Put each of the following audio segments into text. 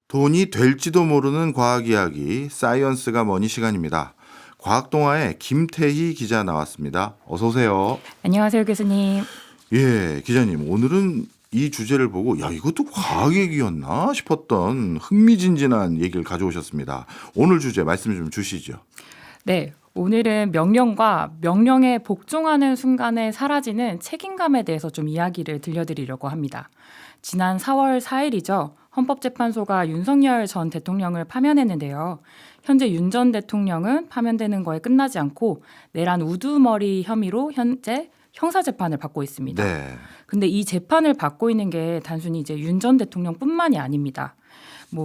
돈이 될지도 모르는 과학 이야기 사이언스가 뭐니 시간입니다. 과학동화의 김태희 기자 나왔습니다. 어서 오세요. 안녕하세요, 교수님. 예, 기자님. 오늘은 이 주제를 보고 야, 이것도 과학 얘기였나 싶었던 흥미진진한 얘기를 가져오셨습니다. 오늘 주제 말씀 좀 주시죠. 네, 오늘은 명령과 명령에 복종하는 순간에 사라지는 책임감에 대해서 좀 이야기를 들려드리려고 합니다. 지난 4월 4일이죠. 헌법재판소가 윤석열 전 대통령을 파면했는데요. 현재 윤 전 대통령은 파면되는 거에 끝나지 않고 내란 우두머리 혐의로 현재 형사재판을 받고 있습니다. 네. 근데 이 재판을 받고 있는 게 단순히 이제 윤 전 대통령뿐만이 아닙니다.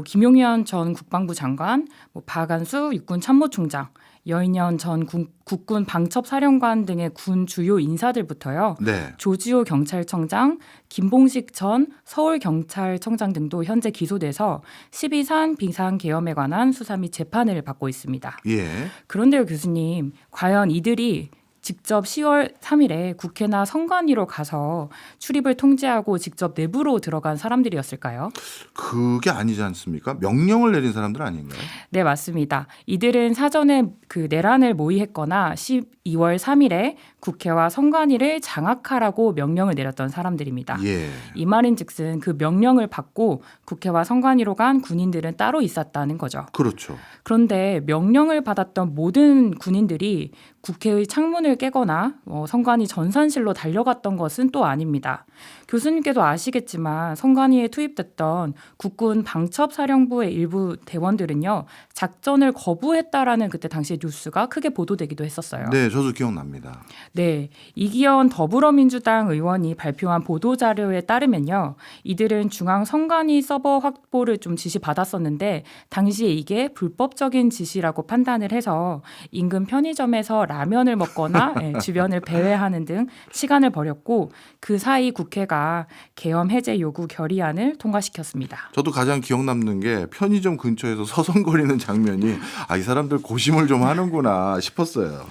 김용현 전 국방부 장관, 박안수 육군 참모총장, 여인현 전 국군 방첩사령관 등의 군 주요 인사들부터요. 네. 조지호 경찰청장, 김봉식 전 서울경찰청장 등도 현재 기소돼서 12산 비상계엄에 관한 수사 및 재판을 받고 있습니다. 예. 그런데요, 교수님, 과연 이들이 직접 10월 3일에 국회나 선관위로 가서 출입을 통제하고 직접 내부로 들어간 사람들이었을까요? 그게 아니지 않습니까? 명령을 내린 사람들 아닌가요? 네, 맞습니다. 이들은 사전에 그 내란을 모의했거나 12월 3일에 국회와 선관위를 장악하라고 명령을 내렸던 사람들입니다. 예. 이 말인즉슨 그 명령을 받고 국회와 선관위로 간 군인들은 따로 있었다는 거죠. 그렇죠. 그런데 명령을 받았던 모든 군인들이 국회의 창문을 깨거나 선관위 전산실로 달려갔던 것은 또 아닙니다. 교수님께도 아시겠지만 선관위에 투입됐던 국군 방첩사령부의 일부 대원들은요. 작전을 거부했다라는 그때 당시 뉴스가 크게 보도되기도 했었어요. 네, 저도 기억납니다. 네, 이기현 더불어민주당 의원이 발표한 보도자료에 따르면요. 이들은 중앙선관위 서버 확보를 좀 지시받았었는데 당시에 이게 불법적인 지시라고 판단을 해서 인근 편의점에서 라면을 먹거나 주변을 배회하는 등 시간을 버렸고 그 사이 국회가 계엄 해제 요구 결의안을 통과시켰습니다. 저도 가장 기억 남는 게 편의점 근처에서 서성거리는 장면이 이 사람들 고심을 좀 하는구나 싶었어요.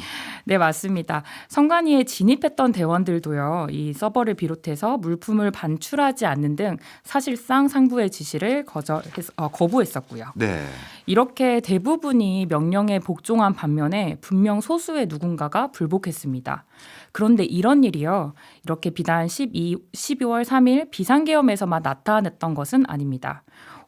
네, 맞습니다. 선관위에 진입했던 대원들도요. 이 서버를 비롯해서 물품을 반출하지 않는 등 사실상 상부의 지시를 거부했었고요. 네. 이렇게 대부분이 명령에 복종한 반면에 분명 소수의 누군가가 불복했습니다. 그런데 이런 일이요. 이렇게 비단 12월 3일 비상계엄에서만 나타났던 것은 아닙니다.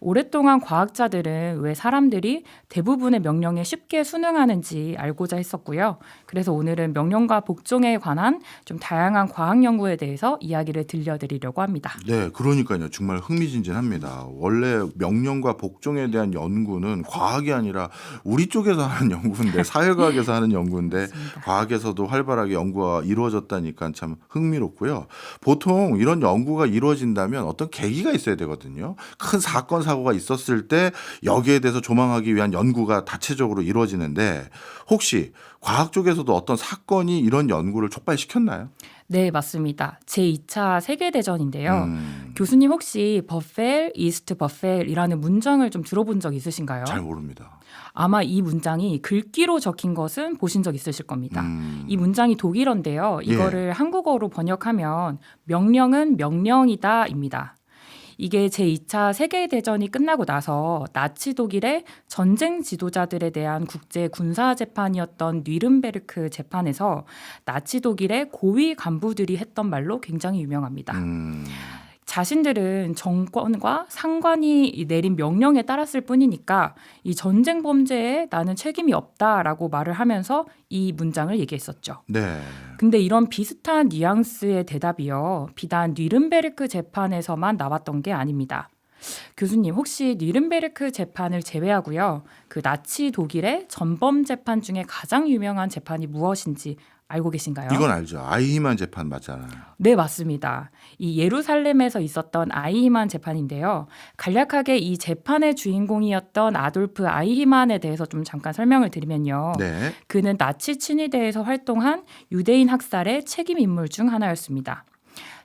오랫동안 과학자들은 왜 사람들이 대부분의 명령에 쉽게 순응하는지 알고자 했었고요. 그래서 오늘은 명령과 복종에 관한 좀 다양한 과학 연구에 대해서 이야기를 들려드리려고 합니다. 네, 그러니까요. 정말 흥미진진합니다. 원래 명령과 복종에 대한 연구는 과학이 아니라 우리 쪽에서 하는 연구인데 사회과학에서 하는 연구인데 맞습니다. 과학에서도 활발하게 연구가 이루어졌다니까 참 흥미롭고요. 보통 이런 연구가 이루어진다면 어떤 계기가 있어야 되거든요. 큰 사건 사고가 있었을 때 여기에 대해서 조망하기 위한 연구가 다체적으로 이루어지는데 혹시 과학 쪽에서도 어떤 사건이 이런 연구를 촉발시켰나요? 네, 맞습니다. 제2차 세계대전인데요. 음, 교수님 혹시 버펠, 이스트 버펠이라는 문장을 좀 들어본 적 있으신가요? 잘 모릅니다. 아마 이 문장이 글귀로 적힌 것은 보신 적 있으실 겁니다. 이 문장이 독일어인데요. 이거를 한국어로 번역하면 명령은 명령이다입니다. 이게 제2차 세계대전이 끝나고 나서 나치 독일의 전쟁 지도자들에 대한 국제 군사 재판이었던 뉘른베르크 재판에서 나치 독일의 고위 간부들이 했던 말로 굉장히 유명합니다. 자신들은 정권과 상관이 내린 명령에 따랐을 뿐이니까 이 전쟁 범죄에 나는 책임이 없다라고 말을 하면서 이 문장을 얘기했었죠. 네. 근데 이런 비슷한 뉘앙스의 대답이요. 비단 뉘른베르크 재판에서만 나왔던 게 아닙니다. 교수님 혹시 뉘른베르크 재판을 제외하고요. 그 나치 독일의 전범 재판 중에 가장 유명한 재판이 무엇인지 알고 계신가요? 이건 알죠. 아이히만 재판 맞잖아요. 네, 맞습니다. 이 예루살렘에서 있었던 아이히만 재판인데요. 간략하게 이 재판의 주인공이었던 아돌프 아이히만에 대해서 좀 잠깐 설명을 드리면요. 네. 그는 나치 친위대에서 활동한 유대인 학살의 책임 인물 중 하나였습니다.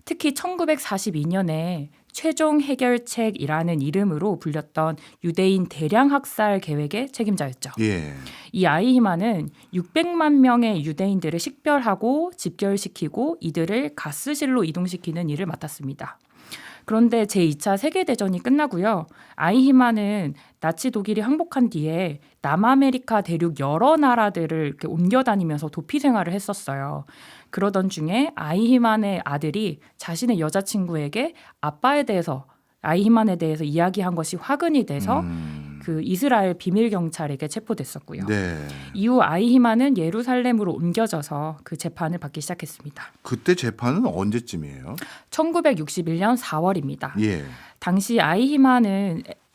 특히 1942년에 최종 해결책이라는 이름으로 불렸던 유대인 대량 학살 계획의 책임자였죠. 예. 이 아이히만은 600만 명의 유대인들을 식별하고 집결시키고 이들을 가스실로 이동시키는 일을 맡았습니다. 그런데 제2차 세계대전이 끝나고요. 아이히만은 나치 독일이 항복한 뒤에 남아메리카 대륙 여러 나라들을 이렇게 옮겨 다니면서 도피 생활을 했었어요. 그러던 중에 아이히만의 아들이 자신의 여자친구에게 아이히만에 대해서 이야기한 것이 화근이 돼서 그 이스라엘 비밀 경찰에게 체포됐었고요. 네. 이후 아이히만은 예루살렘으로 옮겨져서 그 재판을 받기 시작했습니다. 그때 재판은 언제쯤이에요? 1961년 4월입니다. 예. 당시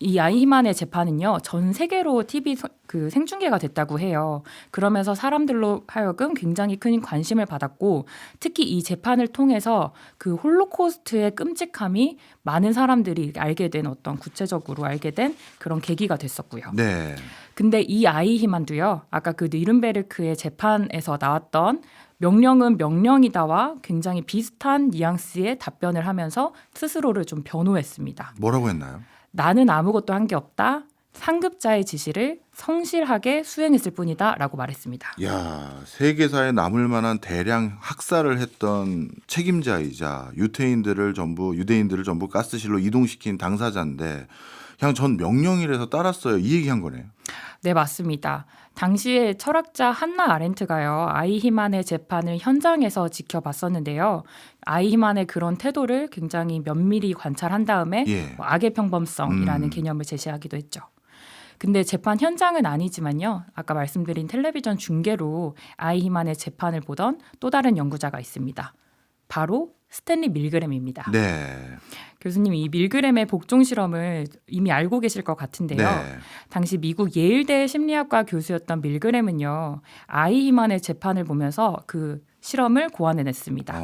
이 아이히만의 재판은요 전 세계로 TV 그 생중계가 됐다고 해요. 그러면서 사람들로 하여금 굉장히 큰 관심을 받았고 특히 이 재판을 통해서 그 홀로코스트의 끔찍함이 많은 사람들이 알게 된 어떤 구체적으로 알게 된 그런 계기가 됐었고요. 네. 근데 이 아이히만도요 아까 그 뉘른베르크의 재판에서 나왔던 명령은 명령이다와 굉장히 비슷한 뉘앙스의 답변을 하면서 스스로를 좀 변호했습니다. 뭐라고 했나요? 나는 아무것도 한 게 없다. 상급자의 지시를 성실하게 수행했을 뿐이다 라고 말했습니다. 야, 세계사에 남을 만한 대량 학살을 했던 책임자이자 유대인들을 전부 가스실로 이동시킨 당사자인데 그냥 전 명령이라서 따랐어요. 이 얘기한 거네요. 네, 맞습니다. 당시에 철학자 한나 아렌트가요. 아이히만의 재판을 현장에서 지켜봤었는데요. 아이히만의 그런 태도를 굉장히 면밀히 관찰한 다음에 예. 악의 평범성이라는 개념을 제시하기도 했죠. 근데 재판 현장은 아니지만요. 아까 말씀드린 텔레비전 중계로 아이히만의 재판을 보던 또 다른 연구자가 있습니다. 바로 스탠리 밀그램입니다. 네. 교수님, 이 밀그램의 복종 실험을 이미 알고 계실 것 같은데요. 네. 당시 미국 예일대 심리학과 교수였던 밀그램은요. 아이히만의 재판을 보면서 그 실험을 고안해냈습니다.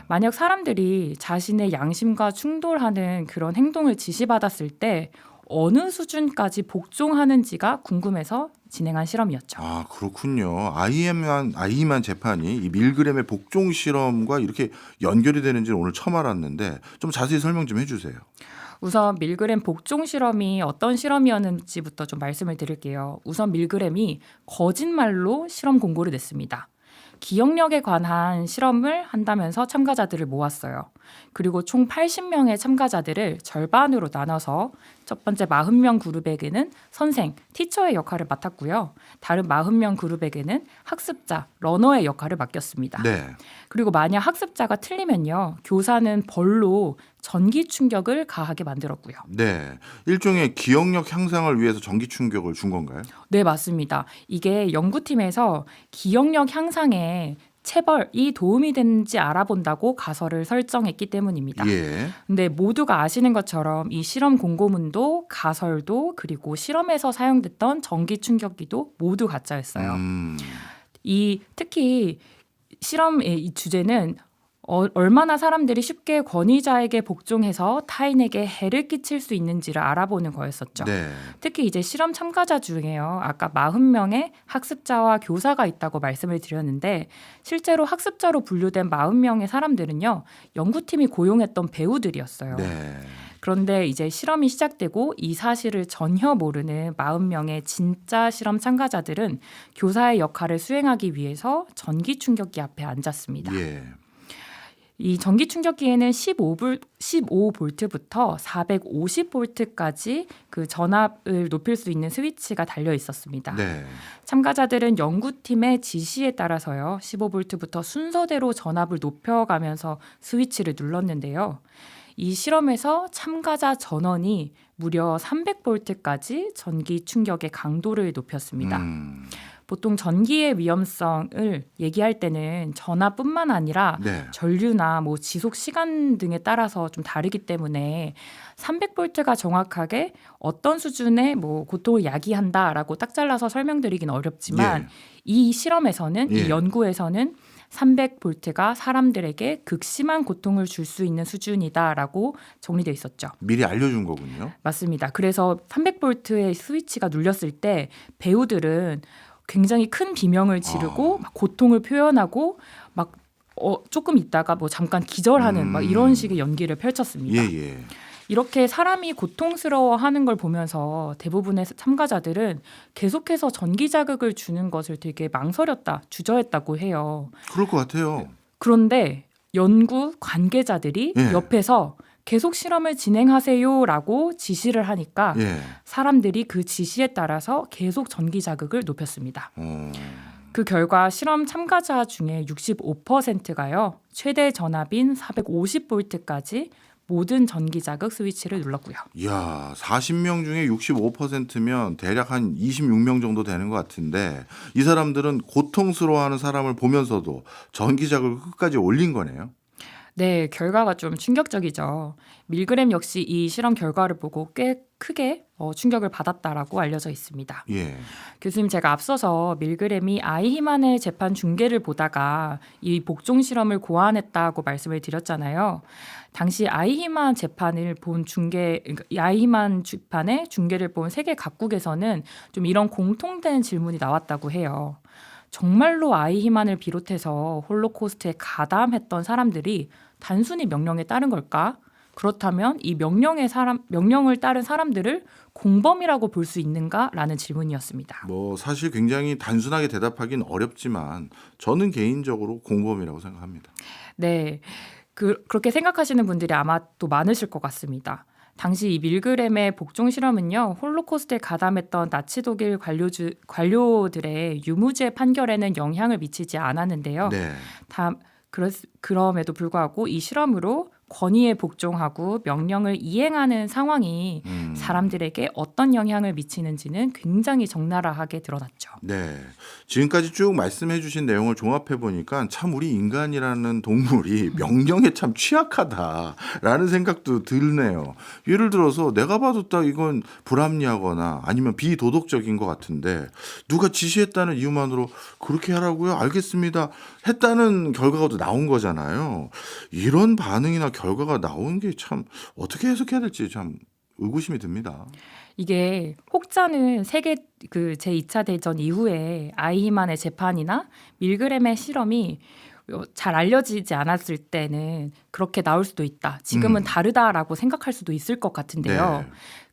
만약 사람들이 자신의 양심과 충돌하는 그런 행동을 지시받았을 때 어느 수준까지 복종하는지가 궁금해서 진행한 실험이었죠. 아, 그렇군요. 아이히만 재판이 이 밀그램의 복종 실험과 이렇게 연결이 되는지는 오늘 처음 알았는데 좀 자세히 설명 좀 해주세요. 우선 밀그램 복종 실험이 어떤 실험이었는지부터 좀 말씀을 드릴게요. 우선 밀그램이 거짓말로 실험 공고를 냈습니다. 기억력에 관한 실험을 한다면서 참가자들을 모았어요. 그리고 총 80명의 참가자들을 절반으로 나눠서 첫 번째 40명 그룹에게는 선생, 티처의 역할을 맡았고요. 다른 40명 그룹에게는 학습자, 러너의 역할을 맡겼습니다. 네. 그리고 만약 학습자가 틀리면요. 교사는 벌로 전기 충격을 가하게 만들었고요. 네. 일종의 기억력 향상을 위해서 전기 충격을 준 건가요? 네, 맞습니다. 이게 연구팀에서 기억력 향상에 체벌이 도움이 되는지 알아본다고 가설을 설정했기 때문입니다. 예. 근데 모두가 아시는 것처럼 이 실험 공고문도 가설도 그리고 실험에서 사용됐던 전기 충격기도 모두 가짜였어요. 특히 실험의 이 주제는 얼마나 사람들이 쉽게 권위자에게 복종해서 타인에게 해를 끼칠 수 있는지를 알아보는 거였었죠. 네. 특히 이제 실험 참가자 중에요. 아까 40명의 학습자와 교사가 있다고 말씀을 드렸는데 실제로 학습자로 분류된 40명의 사람들은요. 연구팀이 고용했던 배우들이었어요. 네. 그런데 이제 실험이 시작되고 이 사실을 전혀 모르는 40명의 진짜 실험 참가자들은 교사의 역할을 수행하기 위해서 전기 충격기 앞에 앉았습니다. 예. 이 전기 충격기에는 15볼트부터 450볼트까지 그 전압을 높일 수 있는 스위치가 달려 있었습니다. 네. 참가자들은 연구팀의 지시에 따라서요. 15볼트부터 순서대로 전압을 높여가면서 스위치를 눌렀는데요. 이 실험에서 참가자 전원이 무려 300볼트까지 전기 충격의 강도를 높였습니다. 보통 전기의 위험성을 얘기할 때는 전압뿐만 아니라 네. 전류나 뭐 지속 시간 등에 따라서 좀 다르기 때문에 300볼트가 정확하게 어떤 수준의 뭐 고통을 야기한다라고 딱 잘라서 설명드리긴 어렵지만 예. 이 실험에서는 예. 이 연구에서는 300볼트가 사람들에게 극심한 고통을 줄 수 있는 수준이다라고 정리돼 있었죠. 미리 알려준 거군요. 맞습니다. 그래서 300볼트의 스위치가 눌렸을 때 배우들은 굉장히 큰 비명을 지르고 막 고통을 표현하고 막 조금 있다가 뭐 잠깐 기절하는 막 이런 식의 연기를 펼쳤습니다. 예. 이렇게 사람이 고통스러워하는 걸 보면서 대부분의 참가자들은 계속해서 전기 자극을 주는 것을 되게 망설였다, 주저했다고 해요. 그럴 것 같아요. 그런데 연구 관계자들이 예. 옆에서 계속 실험을 진행하세요라고 지시를 하니까 예. 사람들이 그 지시에 따라서 계속 전기 자극을 높였습니다. 어. 그 결과 실험 참가자 중에 65%가요. 최대 전압인 450볼트까지 모든 전기 자극 스위치를 눌렀고요. 이야, 40명 중에 65%면 대략 한 26명 정도 되는 것 같은데 이 사람들은 고통스러워하는 사람을 보면서도 전기자극을 끝까지 올린 거네요. 네, 결과가 좀 충격적이죠. 밀그램 역시 이 실험 결과를 보고 꽤 크게 충격을 받았다라고 알려져 있습니다. 예. 교수님, 제가 앞서서 밀그램이 아이히만의 재판 중계를 보다가 이 복종 실험을 고안했다고 말씀을 드렸잖아요. 당시 아이히만 재판을 본 그러니까 이 아이히만 재판의 중계를 본 세계 각국에서는 좀 이런 공통된 질문이 나왔다고 해요. 정말로 아이히만을 비롯해서 홀로코스트에 가담했던 사람들이 단순히 명령에 따른 걸까? 그렇다면 이 명령을 따른 사람들을 공범이라고 볼 수 있는가라는 질문이었습니다. 뭐 사실 굉장히 단순하게 대답하기는 어렵지만 저는 개인적으로 공범이라고 생각합니다. 네, 그렇게 생각하시는 분들이 아마 또 많으실 것 같습니다. 당시 이 밀그램의 복종 실험은요, 홀로코스트에 가담했던 나치 독일 관료들의 유무죄 판결에는 영향을 미치지 않았는데요. 네. 그럼에도 불구하고 이 실험으로 권위에 복종하고 명령을 이행하는 상황이 사람들에게 어떤 영향을 미치는지는 굉장히 적나라하게 드러났죠. 네. 지금까지 쭉 말씀해 주신 내용을 종합해 보니까 참 우리 인간이라는 동물이 명령에 참 취약하다라는 생각도 드네요. 예를 들어서 내가 봐도 딱 이건 불합리하거나 아니면 비도덕적인 것 같은데 누가 지시했다는 이유만으로 그렇게 하라고요? 알겠습니다. 했다는 결과가 또 나온 거잖아요. 이런 반응이나 결과가 나온 게 참 어떻게 해석해야 될지 참 의구심이 듭니다. 이게 혹자는 세계 제2차 대전 이후에 아이히만의 재판이나 밀그램의 실험이 잘 알려지지 않았을 때는 그렇게 나올 수도 있다. 지금은 다르다라고 생각할 수도 있을 것 같은데요. 네.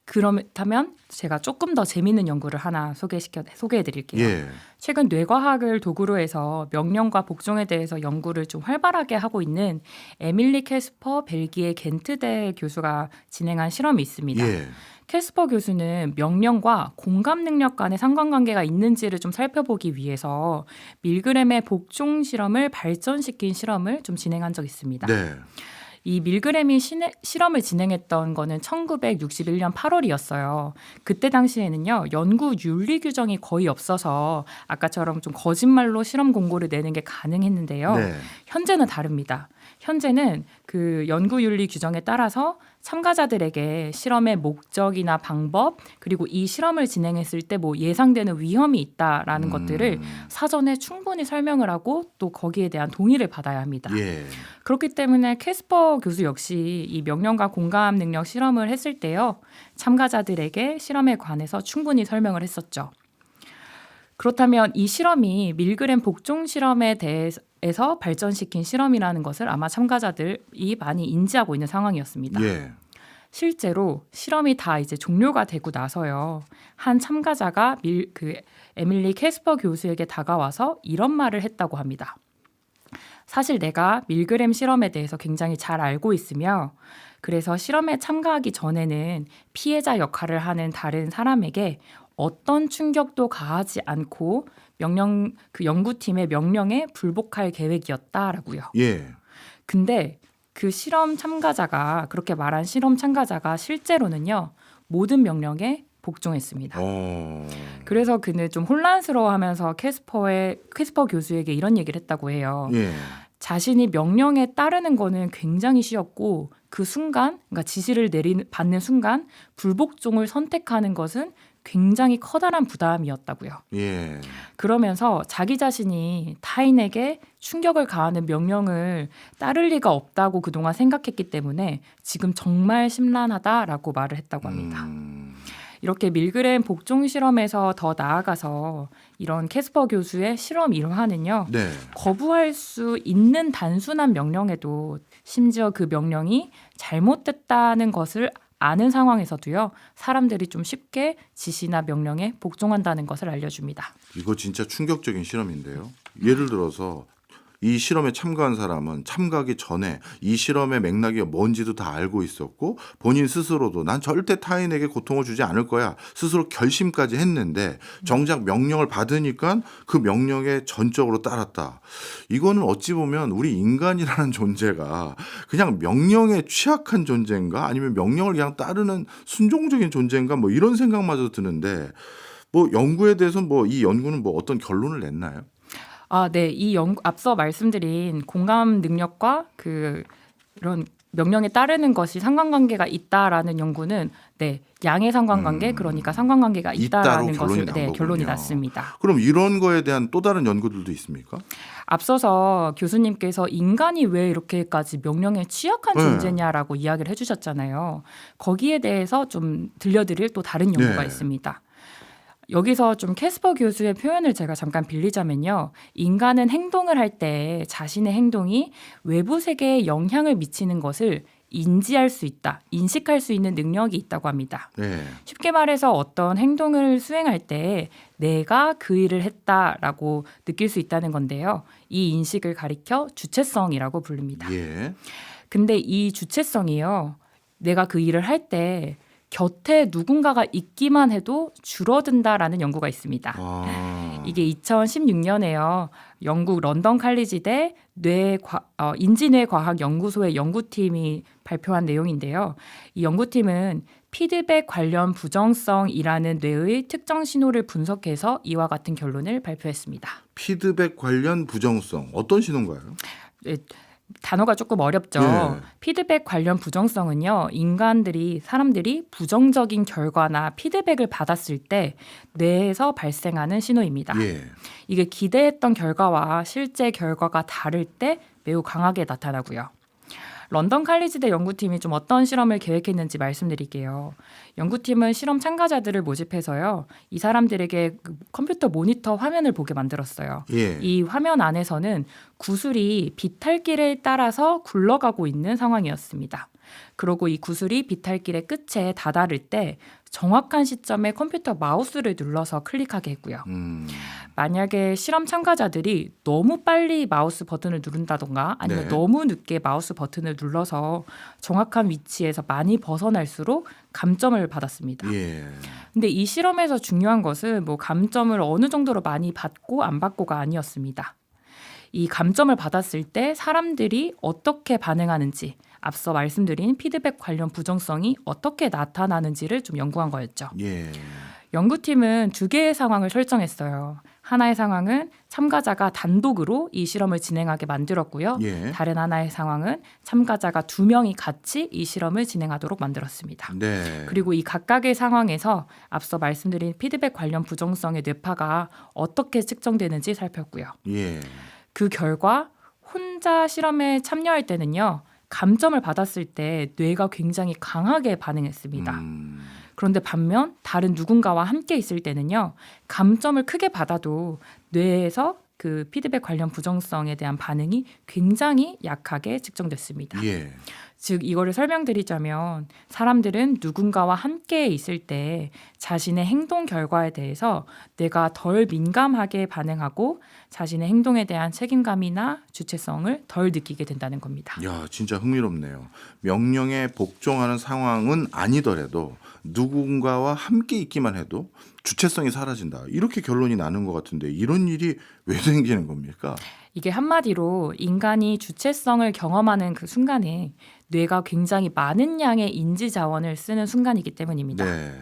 그렇다면 제가 조금 더 재미있는 연구를 하나 소개해 드릴게요. 예. 최근 뇌과학을 도구로 해서 명령과 복종에 대해서 연구를 좀 활발하게 하고 있는 에밀리 캐스퍼 벨기에 겐트대 교수가 진행한 실험이 있습니다. 예. 캐스퍼 교수는 명령과 공감 능력 간의 상관관계가 있는지를 좀 살펴보기 위해서 밀그램의 복종 실험을 발전시킨 실험을 좀 진행한 적이 있습니다. 네. 이 밀그램이 실험을 진행했던 거는 1961년 8월이었어요. 그때 당시에는요, 연구 윤리 규정이 거의 없어서 아까처럼 좀 거짓말로 실험 공고를 내는 게 가능했는데요. 네. 현재는 다릅니다. 현재는 그 연구 윤리 규정에 따라서 참가자들에게 실험의 목적이나 방법, 그리고 이 실험을 진행했을 때 뭐 예상되는 위험이 있다라는 것들을 사전에 충분히 설명을 하고 또 거기에 대한 동의를 받아야 합니다. 예. 그렇기 때문에 캐스퍼 교수 역시 이 명령과 공감 능력 실험을 했을 때요, 참가자들에게 실험에 관해서 충분히 설명을 했었죠. 그렇다면 이 실험이 밀그램 복종 실험에 대해서 발전시킨 실험이라는 것을 아마 참가자들이 많이 인지하고 있는 상황이었습니다. 예. 실제로 실험이 다 이제 종료가 되고 나서요, 한 참가자가 에밀리 캐스퍼 교수에게 다가와서 이런 말을 했다고 합니다. 사실 내가 밀그램 실험에 대해서 굉장히 잘 알고 있으며 그래서 실험에 참가하기 전에는 피해자 역할을 하는 다른 사람에게 어떤 충격도 가하지 않고 연구팀의 명령에 불복할 계획이었다라고요. 예. 근데 그 실험 참가자가 그렇게 말한 실험 참가자가 실제로는요, 모든 명령에 복종했습니다. 그래서 그는 좀 혼란스러워하면서 캐스퍼 교수에게 이런 얘기를 했다고 해요. 예. 자신이 명령에 따르는 거는 굉장히 쉬웠고 그 순간, 그러니까 지시를 받는 순간 불복종을 선택하는 것은 굉장히 커다란 부담이었다고요. 예. 그러면서 자기 자신이 타인에게 충격을 가하는 명령을 따를 리가 없다고 그동안 생각했기 때문에 지금 정말 심란하다라고 말을 했다고 합니다. 이렇게 밀그램 복종 실험에서 더 나아가서 이런 캐스퍼 교수의 실험 일화는요, 네. 거부할 수 있는 단순한 명령에도 심지어 그 명령이 잘못됐다는 것을 아는 상황에서도요, 사람들이 좀 쉽게 지시나 명령에 복종한다는 것을 알려줍니다. 이거 진짜 충격적인 실험인데요. 예를 들어서 이 실험에 참가한 사람은 참가하기 전에 이 실험의 맥락이 뭔지도 다 알고 있었고 본인 스스로도 난 절대 타인에게 고통을 주지 않을 거야 스스로 결심까지 했는데 정작 명령을 받으니까 그 명령에 전적으로 따랐다. 이거는 어찌 보면 우리 인간이라는 존재가 그냥 명령에 취약한 존재인가 아니면 명령을 그냥 따르는 순종적인 존재인가 뭐 이런 생각마저 드는데 뭐 연구에 대해서 뭐 이 연구는 뭐 어떤 결론을 냈나요? 네. 이 앞서 말씀드린 공감 능력과 그런 명령에 따르는 것이 상관관계가 있다라는 연구는 네, 양의 상관관계 그러니까 상관관계가 있다로 있다라는 결론이 것을 난 네, 결론이 거군요. 났습니다. 그럼 이런 거에 대한 또 다른 연구들도 있습니까? 앞서서 교수님께서 인간이 왜 이렇게까지 명령에 취약한 네. 존재냐라고 이야기를 해주셨잖아요. 거기에 대해서 좀 들려드릴 또 다른 연구가 네. 있습니다. 여기서 좀 캐스퍼 교수의 표현을 제가 잠깐 빌리자면요. 인간은 행동을 할 때 자신의 행동이 외부 세계에 영향을 미치는 것을 인지할 수 있다, 인식할 수 있는 능력이 있다고 합니다. 네. 쉽게 말해서 어떤 행동을 수행할 때 내가 그 일을 했다라고 느낄 수 있다는 건데요. 이 인식을 가리켜 주체성이라고 부릅니다. 예. 근데 이 주체성이요. 내가 그 일을 할 때 곁에 누군가가 있기만 해도 줄어든다라는 연구가 있습니다. 아. 이게 2016년에요. 영국 런던 칼리지대 인지뇌과학 연구소의 연구팀이 발표한 내용인데요. 이 연구팀은 피드백 관련 부정성이라는 뇌의 특정 신호를 분석해서 이와 같은 결론을 발표했습니다. 피드백 관련 부정성 어떤 신호인가요? 네, 단어가 조금 어렵죠. 네. 피드백 관련 부정성은요. 사람들이 부정적인 결과나 피드백을 받았을 때 뇌에서 발생하는 신호입니다. 예. 이게 기대했던 결과와 실제 결과가 다를 때 매우 강하게 나타나고요. 런던 칼리지대 연구팀이 좀 어떤 실험을 계획했는지 말씀드릴게요. 연구팀은 실험 참가자들을 모집해서요. 이 사람들에게 컴퓨터 모니터 화면을 보게 만들었어요. 예. 이 화면 안에서는 구슬이 비탈길에 따라서 굴러가고 있는 상황이었습니다. 그리고 이 구슬이 비탈길의 끝에 다다를 때 정확한 시점에 컴퓨터 마우스를 눌러서 클릭하게 했고요. 만약에 실험 참가자들이 너무 빨리 마우스 버튼을 누른다던가 아니면 네. 너무 늦게 마우스 버튼을 눌러서 정확한 위치에서 많이 벗어날수록 감점을 받았습니다. 예. 근데 이 실험에서 중요한 것은 뭐 감점을 어느 정도로 많이 받고 안 받고가 아니었습니다. 이 감점을 받았을 때 사람들이 어떻게 반응하는지 앞서 말씀드린 피드백 관련 부정성이 어떻게 나타나는지를 좀 연구한 거였죠. 예. 연구팀은 두 개의 상황을 설정했어요. 하나의 상황은 참가자가 단독으로 이 실험을 진행하게 만들었고요. 예. 다른 하나의 상황은 참가자가 2명이 같이 이 실험을 진행하도록 만들었습니다. 네. 그리고 이 각각의 상황에서 앞서 말씀드린 피드백 관련 부정성의 뇌파가 어떻게 측정되는지 살폈고요. 예. 그 결과 혼자 실험에 참여할 때는요. 감점을 받았을 때 뇌가 굉장히 강하게 반응했습니다. 그런데 반면 다른 누군가와 함께 있을 때는요. 감점을 크게 받아도 뇌에서 그 피드백 관련 부정성에 대한 반응이 굉장히 약하게 측정됐습니다. 예. 즉 이거를 설명드리자면 사람들은 누군가와 함께 있을 때 자신의 행동 결과에 대해서 내가 덜 민감하게 반응하고 자신의 행동에 대한 책임감이나 주체성을 덜 느끼게 된다는 겁니다. 야, 진짜 흥미롭네요. 명령에 복종하는 상황은 아니더라도 누군가와 함께 있기만 해도 주체성이 사라진다. 이렇게 결론이 나는 것 같은데 이런 일이 왜 생기는 겁니까? 이게 한마디로 인간이 주체성을 경험하는 그 순간에 뇌가 굉장히 많은 양의 인지 자원을 쓰는 순간이기 때문입니다. 네.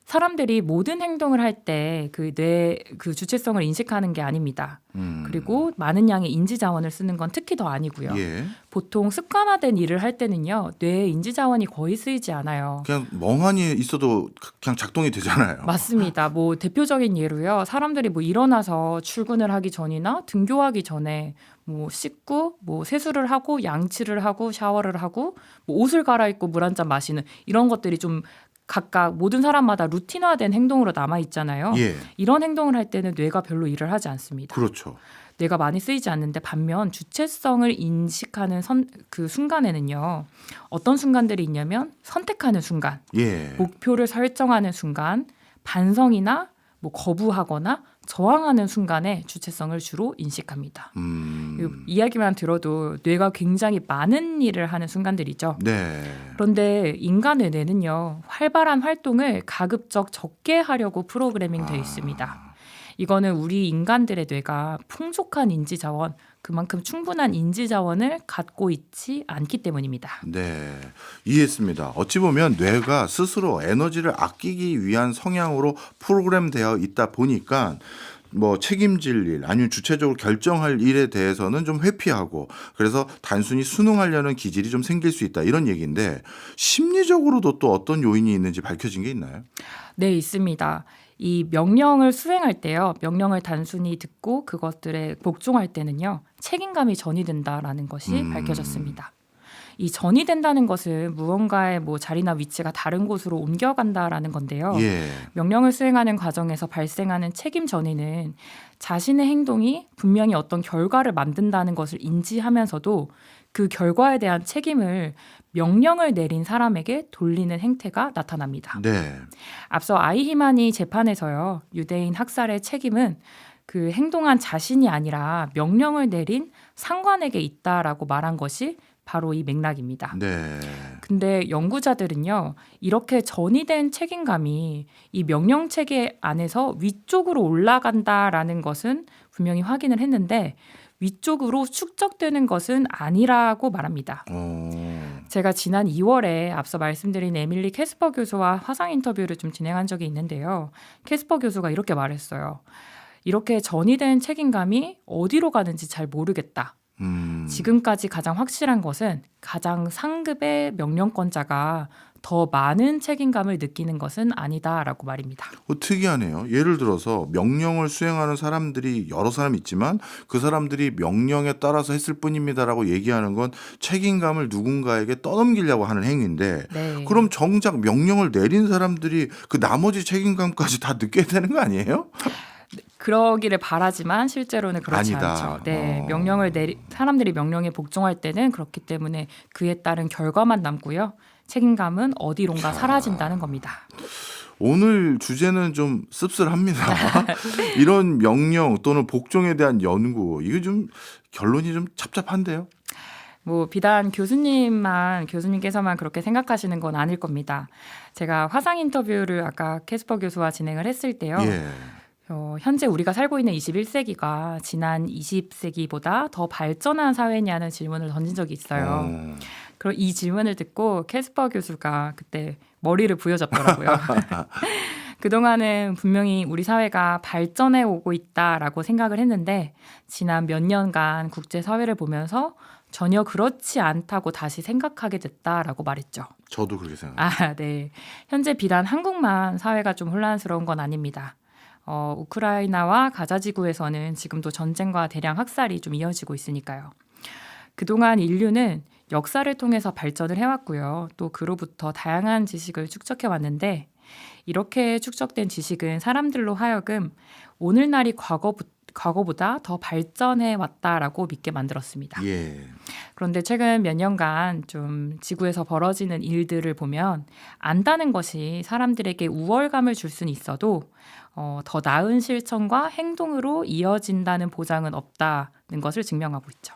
사람들이 모든 행동을 할 때 그 주체성을 인식하는 게 아닙니다. 그리고 많은 양의 인지 자원을 쓰는 건 특히 더 아니고요. 예. 보통 습관화된 일을 할 때는요. 뇌의 인지 자원이 거의 쓰이지 않아요. 그냥 멍하니 있어도 그냥 작동이 되잖아요. 맞습니다. 뭐 대표적인 예로요. 사람들이 뭐 일어나서 출근을 하기 전이나 등교하기 전에 뭐 씻고 뭐 세수를 하고 양치를 하고 샤워를 하고 뭐 옷을 갈아입고 물 한 잔 마시는 이런 것들이 좀 각각 모든 사람마다 루틴화된 행동으로 남아 있잖아요. 예. 이런 행동을 할 때는 뇌가 별로 일을 하지 않습니다. 그렇죠. 뇌가 많이 쓰이지 않는데 반면 주체성을 인식하는 그 순간에는요. 어떤 순간들이 있냐면 선택하는 순간, 예. 목표를 설정하는 순간, 반성이나 뭐 거부하거나 저항하는 순간에 주체성을 주로 인식합니다. 이 이야기만 들어도 뇌가 굉장히 많은 일을 하는 순간들이죠. 네. 그런데 인간의 뇌는요, 활발한 활동을 가급적 적게 하려고 프로그래밍 되어 있습니다. 이거는 우리 인간들의 뇌가 풍족한 인지 자원, 그만큼 충분한 인지 자원을 갖고 있지 않기 때문입니다. 네, 이해했습니다. 어찌 보면 뇌가 스스로 에너지를 아끼기 위한 성향으로 프로그램되어 있다 보니까 뭐 책임질 일 아니면 주체적으로 결정할 일에 대해서는 좀 회피하고 그래서 단순히 순응하려는 기질이 좀 생길 수 있다 이런 얘기인데 심리적으로도 또 어떤 요인이 있는지 밝혀진 게 있나요? 네, 있습니다. 이 명령을 수행할 때요, 명령을 단순히 듣고 그것들에 복종할 때는요, 책임감이 전이된다라는 것이 밝혀졌습니다. 이 전이된다는 것은 무언가의 뭐 자리나 위치가 다른 곳으로 옮겨간다라는 건데요. 예. 명령을 수행하는 과정에서 발생하는 책임 전이는 자신의 행동이 분명히 어떤 결과를 만든다는 것을 인지하면서도 그 결과에 대한 책임을 명령을 내린 사람에게 돌리는 행태가 나타납니다. 네. 앞서 아이히만이 재판에서요, 유대인 학살의 책임은 그 행동한 자신이 아니라 명령을 내린 상관에게 있다라고 말한 것이 바로 이 맥락입니다. 네. 근데 연구자들은요, 이렇게 전이된 책임감이 이 명령 체계 안에서 위쪽으로 올라간다라는 것은 분명히 확인을 했는데 위쪽으로 축적되는 것은 아니라고 말합니다. 제가 지난 2월에 앞서 말씀드린 에밀리 캐스퍼 교수와 화상 인터뷰를 좀 진행한 적이 있는데요. 캐스퍼 교수가 이렇게 말했어요. 이렇게 전이된 책임감이 어디로 가는지 잘 모르겠다. 지금까지 가장 확실한 것은 가장 상급의 명령권자가 더 많은 책임감을 느끼는 것은 아니다라고 말입니다. 특이하네요. 예를 들어서 명령을 수행하는 사람들이 여러 사람 있지만 그 사람들이 명령에 따라서 했을 뿐입니다라고 얘기하는 건 책임감을 누군가에게 떠넘기려고 하는 행위인데 네. 그럼 정작 명령을 내린 사람들이 그 나머지 책임감까지 다 느껴야 되는 거 아니에요? 그러기를 바라지만 실제로는 그렇지 아니다. 않죠. 네, 사람들이 명령에 복종할 때는 그렇기 때문에 그에 따른 결과만 남고요. 책임감은 어디론가 사라진다는 겁니다. 오늘 주제는 좀 씁쓸합니다. 이런 명령 또는 복종에 대한 연구 이거 좀 결론이 좀 찹찹한데요. 뭐 비단 교수님께서만 그렇게 생각하시는 건 아닐 겁니다. 제가 화상 인터뷰를 아까 캐스퍼 교수와 진행을 했을 때요. 예. 현재 우리가 살고 있는 21세기가 지난 20세기보다 더 발전한 사회냐는 질문을 던진 적이 있어요. 그럼 이 질문을 듣고 캐스퍼 교수가 그때 머리를 부여잡더라고요. 그동안은 분명히 우리 사회가 발전해 오고 있다라고 생각을 했는데 지난 몇 년간 국제사회를 보면서 전혀 그렇지 않다고 다시 생각하게 됐다라고 말했죠. 저도 그렇게 생각합니다. 네. 현재 비단 한국만 사회가 좀 혼란스러운 건 아닙니다. 우크라이나와 가자 지구에서는 지금도 전쟁과 대량 학살이 좀 이어지고 있으니까요. 그동안 인류는 역사를 통해서 발전을 해왔고요. 또 그로부터 다양한 지식을 축적해 왔는데 이렇게 축적된 지식은 사람들로 하여금 오늘날이 과거보다 더 발전해 왔다라고 믿게 만들었습니다. 예. 그런데 최근 몇 년간 좀 지구에서 벌어지는 일들을 보면 안다는 것이 사람들에게 우월감을 줄 수는 있어도 더 나은 실천과 행동으로 이어진다는 보장은 없다는 것을 증명하고 있죠.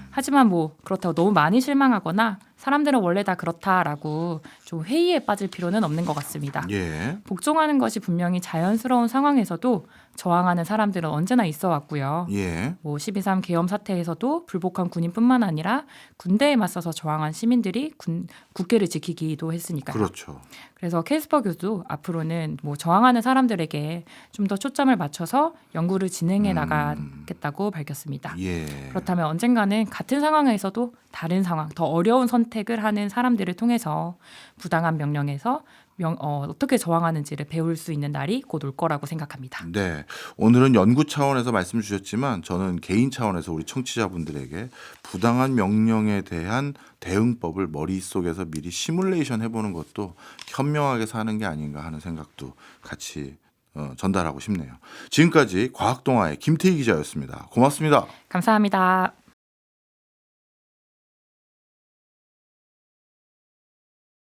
하지만 뭐 그렇다고 너무 많이 실망하거나 사람들은 원래 다 그렇다라고 좀 회의에 빠질 필요는 없는 것 같습니다. 예. 복종하는 것이 분명히 자연스러운 상황에서도 저항하는 사람들은 언제나 있어 왔고요. 예. 12.3 계엄 사태에서도 불복한 군인뿐만 아니라 군대에 맞서서 저항한 시민들이 국회를 지키기도 했으니까요. 그렇죠. 그래서 캐스퍼 교수도 앞으로는 뭐 저항하는 사람들에게 좀 더 초점을 맞춰서 연구를 진행해 나가겠다고 밝혔습니다. 예. 그렇다면 언젠가는 같은 상황에서도 다른 상황, 더 어려운 선택을 하는 사람들을 통해서 부당한 명령에서 어떻게 저항하는지를 배울 수 있는 날이 곧 올 거라고 생각합니다. 네. 오늘은 연구 차원에서 말씀 주셨지만 저는 개인 차원에서 우리 청취자분들에게 부당한 명령에 대한 대응법을 머릿속에서 미리 시뮬레이션 해보는 것도 현명하게 사는 게 아닌가 하는 생각도 같이 전달하고 싶네요. 지금까지 과학동아의 김태희 기자였습니다. 고맙습니다. 감사합니다.